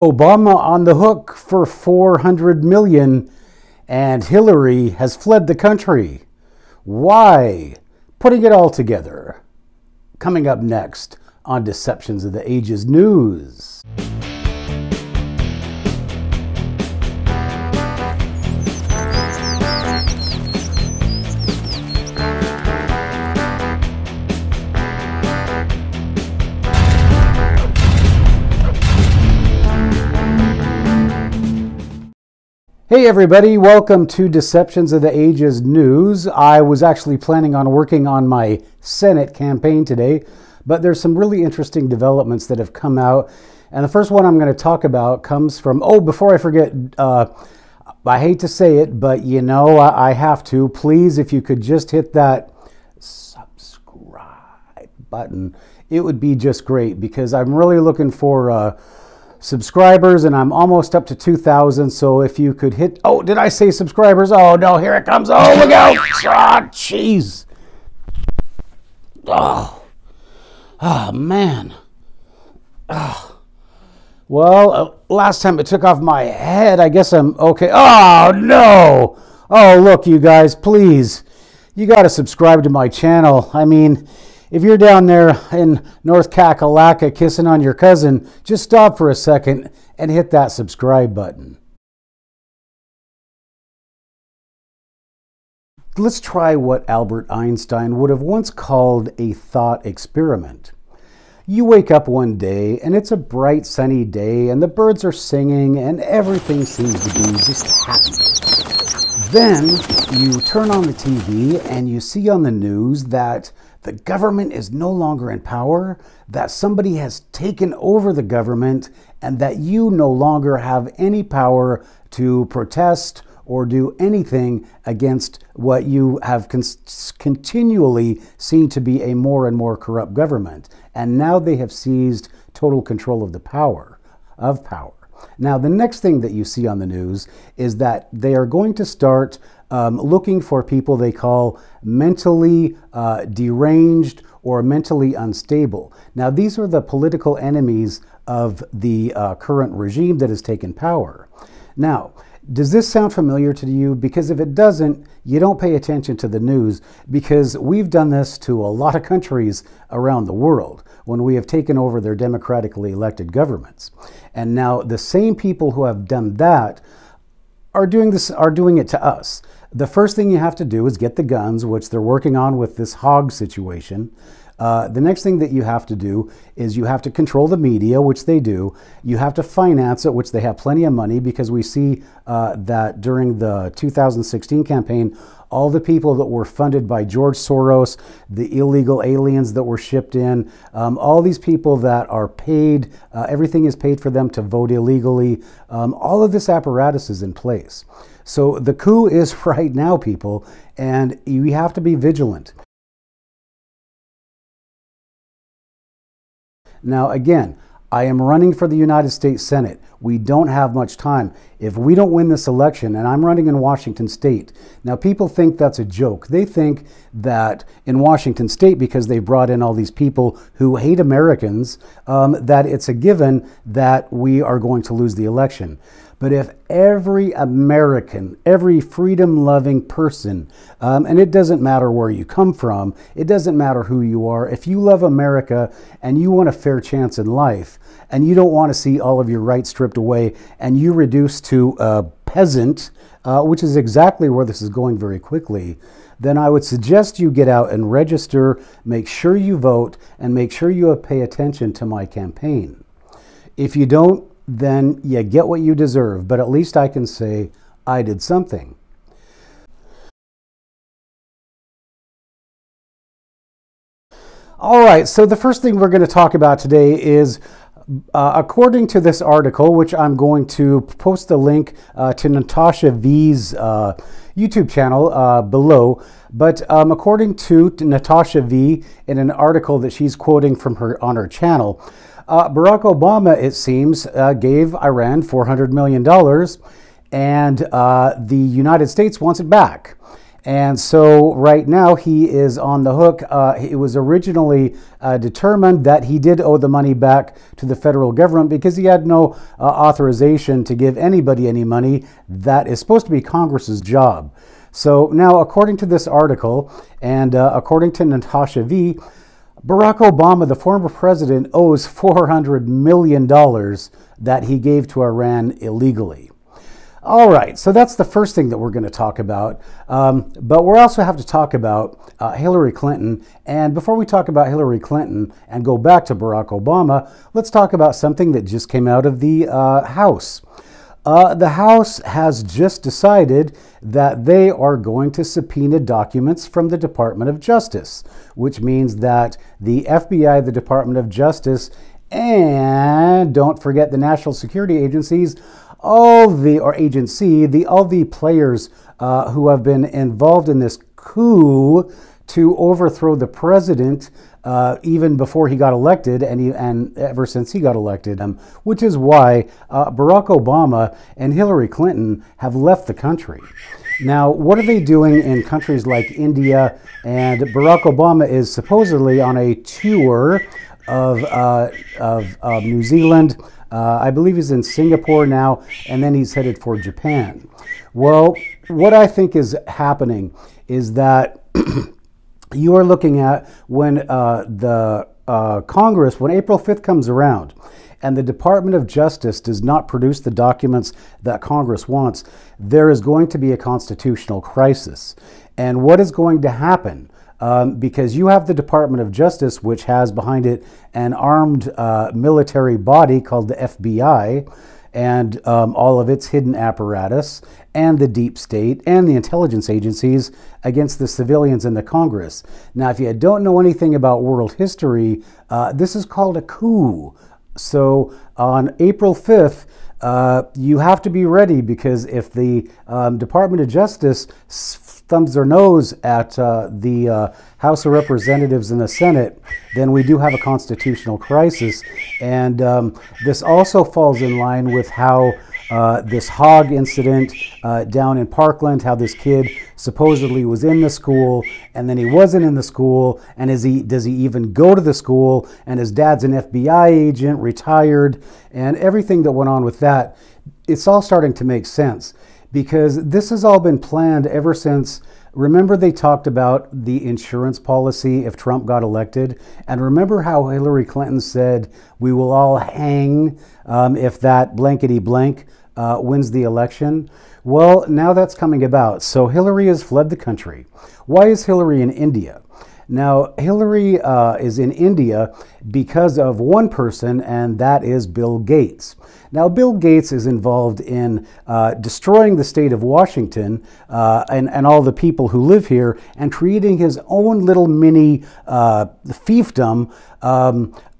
Obama on the hook for $400 million, and Hillary has fled the country. Why? Putting it all together. Coming up next on Deceptions of the Ages News. Hey everybody, welcome to Deceptions of the Ages News. I was actually planning on working on my Senate campaign today, but there's some really interesting developments that have come out. And the first one I'm going to talk about comes from, before I forget, I hate to say it, but you know, I have to. Please, if you could just hit that subscribe button, it would be just great, because I'm really looking for subscribers, and I'm almost up to 2,000. So if you could hit, did I say subscribers? Oh no, here it comes. Oh, look out. Jeez. Man. Well, last time it took off my head. I guess I'm okay. Oh no. Oh, look, you guys, please. You got to subscribe to my channel. I mean, if you're down there in North Kakalaka kissing on your cousin, just stop for a second and hit that subscribe button. Let's try what Albert Einstein would have once called a thought experiment. You wake up one day and it's a bright sunny day and the birds are singing and everything seems to be just happy. Then you turn on the TV and you see on the news that the government is no longer in power, that somebody has taken over the government, and that you no longer have any power to protest or do anything against what you have continually seen to be a more and more corrupt government. And now they have seized total control of the power. Now, the next thing that you see on the news is that they are going to start looking for people they call mentally deranged or mentally unstable. Now, these are the political enemies of the current regime that has taken power. Now, does this sound familiar to you? Because if it doesn't, you don't pay attention to the news, because we've done this to a lot of countries around the world when we have taken over their democratically elected governments. And now the same people who have done that are doing it to us. The first thing you have to do is get the guns, which they're working on with this hog situation. The next thing that you have to do is you have to control the media, which they do. You have to finance it, which they have plenty of money, because we see that during the 2016 campaign, all the people that were funded by George Soros, the illegal aliens that were shipped in, all these people that are paid, everything is paid for them to vote illegally. All of this apparatus is in place. So the coup is right now, people, and you have to be vigilant. Now, again, I am running for the United States Senate. We don't have much time. If we don't win this election, and I'm running in Washington State, now people think that's a joke. They think that in Washington State, because they brought in all these people who hate Americans, that it's a given that we are going to lose the election. But if every American, every freedom-loving person, and it doesn't matter where you come from, it doesn't matter who you are, if you love America and you want a fair chance in life, and you don't want to see all of your rights stripped away, and you reduce to a peasant, which is exactly where this is going very quickly, then I would suggest you get out and register, make sure you vote, and make sure you pay attention to my campaign. If you don't, then you get what you deserve, but at least I can say I did something. All right, so the first thing we're going to talk about today is, according to this article, which I'm going to post the link to Natasha V's YouTube channel below, but according to Natasha V, in an article that she's quoting from her on her channel, Barack Obama, it seems, gave Iran $400 million, and the United States wants it back. And so right now he is on the hook. It was originally determined that he did owe the money back to the federal government because he had no authorization to give anybody any money. That is supposed to be Congress's job. So now, according to this article, and according to Natasha V., Barack Obama, the former president, owes $400 million that he gave to Iran illegally. All right, so that's the first thing that we're going to talk about. But we'll also have to talk about Hillary Clinton. And before we talk about Hillary Clinton and go back to Barack Obama, let's talk about something that just came out of the House. The House has just decided that they are going to subpoena documents from the Department of Justice, which means that the FBI, the Department of Justice, and don't forget the national security agencies, all the players who have been involved in this coup to overthrow the president even before he got elected and ever since he got elected, which is why Barack Obama and Hillary Clinton have left the country. Now, what are they doing in countries like India? And Barack Obama is supposedly on a tour of New Zealand. I believe he's in Singapore now, and then he's headed for Japan. Well, what I think is happening is that you are looking at when the Congress, when April 5th comes around, and the Department of Justice does not produce the documents that Congress wants, there is going to be a constitutional crisis. And what is going to happen? Because you have the Department of Justice, which has behind it an armed military body called the FBI, and all of its hidden apparatus, and the deep state, and the intelligence agencies against the civilians in the Congress. Now, if you don't know anything about world history, this is called a coup. So on April 5th, you have to be ready, because if the Department of Justice thumbs their nose at the House of Representatives and the Senate, then we do have a constitutional crisis. And this also falls in line with how this hog incident down in Parkland, how this kid supposedly was in the school and then he wasn't in the school, and does he even go to the school, and his dad's an FBI agent, retired, and everything that went on with that. It's all starting to make sense, because this has all been planned ever since. Remember, they talked about the insurance policy if Trump got elected? And remember how Hillary Clinton said, we will all hang if that blankety blank wins the election? Well, now that's coming about. So Hillary has fled the country. Why is Hillary in India? Now, Hillary is in India because of one person, and that is Bill Gates. Now, Bill Gates is involved in destroying the state of Washington and all the people who live here, and creating his own little mini fiefdom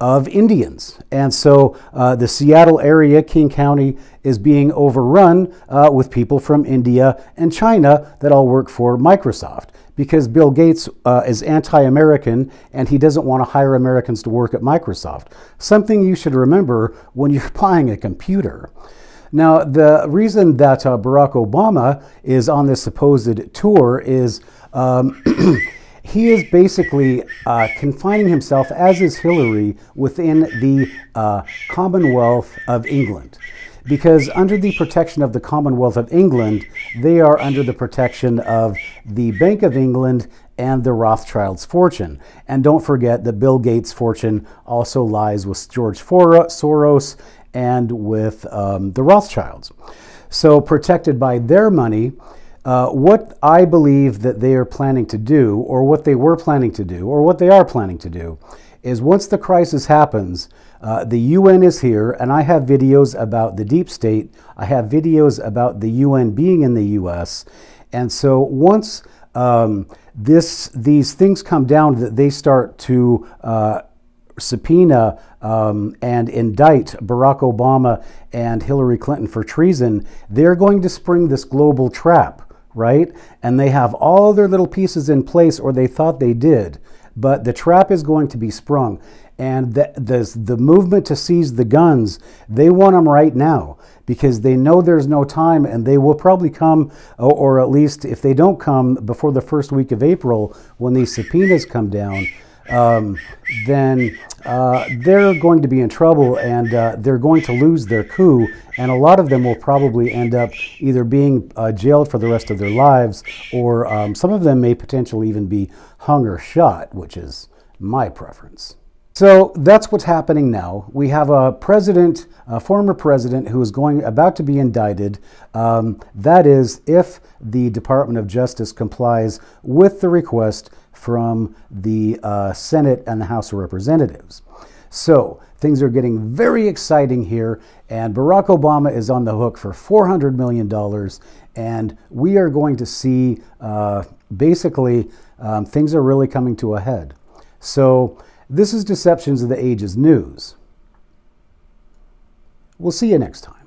of Indians. And so the Seattle area, King County, is being overrun with people from India and China that all work for Microsoft, because Bill Gates is anti-American and he doesn't want to hire Americans to work at Microsoft. Something you should remember when you're buying a computer. Now, the reason that Barack Obama is on this supposed tour is he is basically confining himself, as is Hillary, within the Commonwealth of England. Because under the protection of the Commonwealth of England, they are under the protection of the Bank of England and the Rothschilds' fortune. And don't forget that Bill Gates' fortune also lies with George Soros and with the Rothschilds. So protected by their money, what I believe that they are planning to do, or what they were planning to do, or what they are planning to do, is once the crisis happens, the UN is here, and I have videos about the deep state. I have videos about the UN being in the US. And so once these things come down, that they start to subpoena and indict Barack Obama and Hillary Clinton for treason, they're going to spring this global trap, right? And they have all their little pieces in place, or they thought they did. but the trap is going to be sprung. And the movement to seize the guns, they want them right now because they know there's no time, and they will probably come, or at least if they don't come before the first week of April when these subpoenas come down, then they're going to be in trouble, and they're going to lose their coup, and a lot of them will probably end up either being jailed for the rest of their lives, or some of them may potentially even be hung or shot, which is my preference. So that's what's happening now. We have a president, a former president, who is about to be indicted. That is, if the Department of Justice complies with the request from the Senate and the House of Representatives. So things are getting very exciting here, and Barack Obama is on the hook for $400 million, and we are going to see basically things are really coming to a head. So this is Deceptions of the Ages News. We'll see you next time.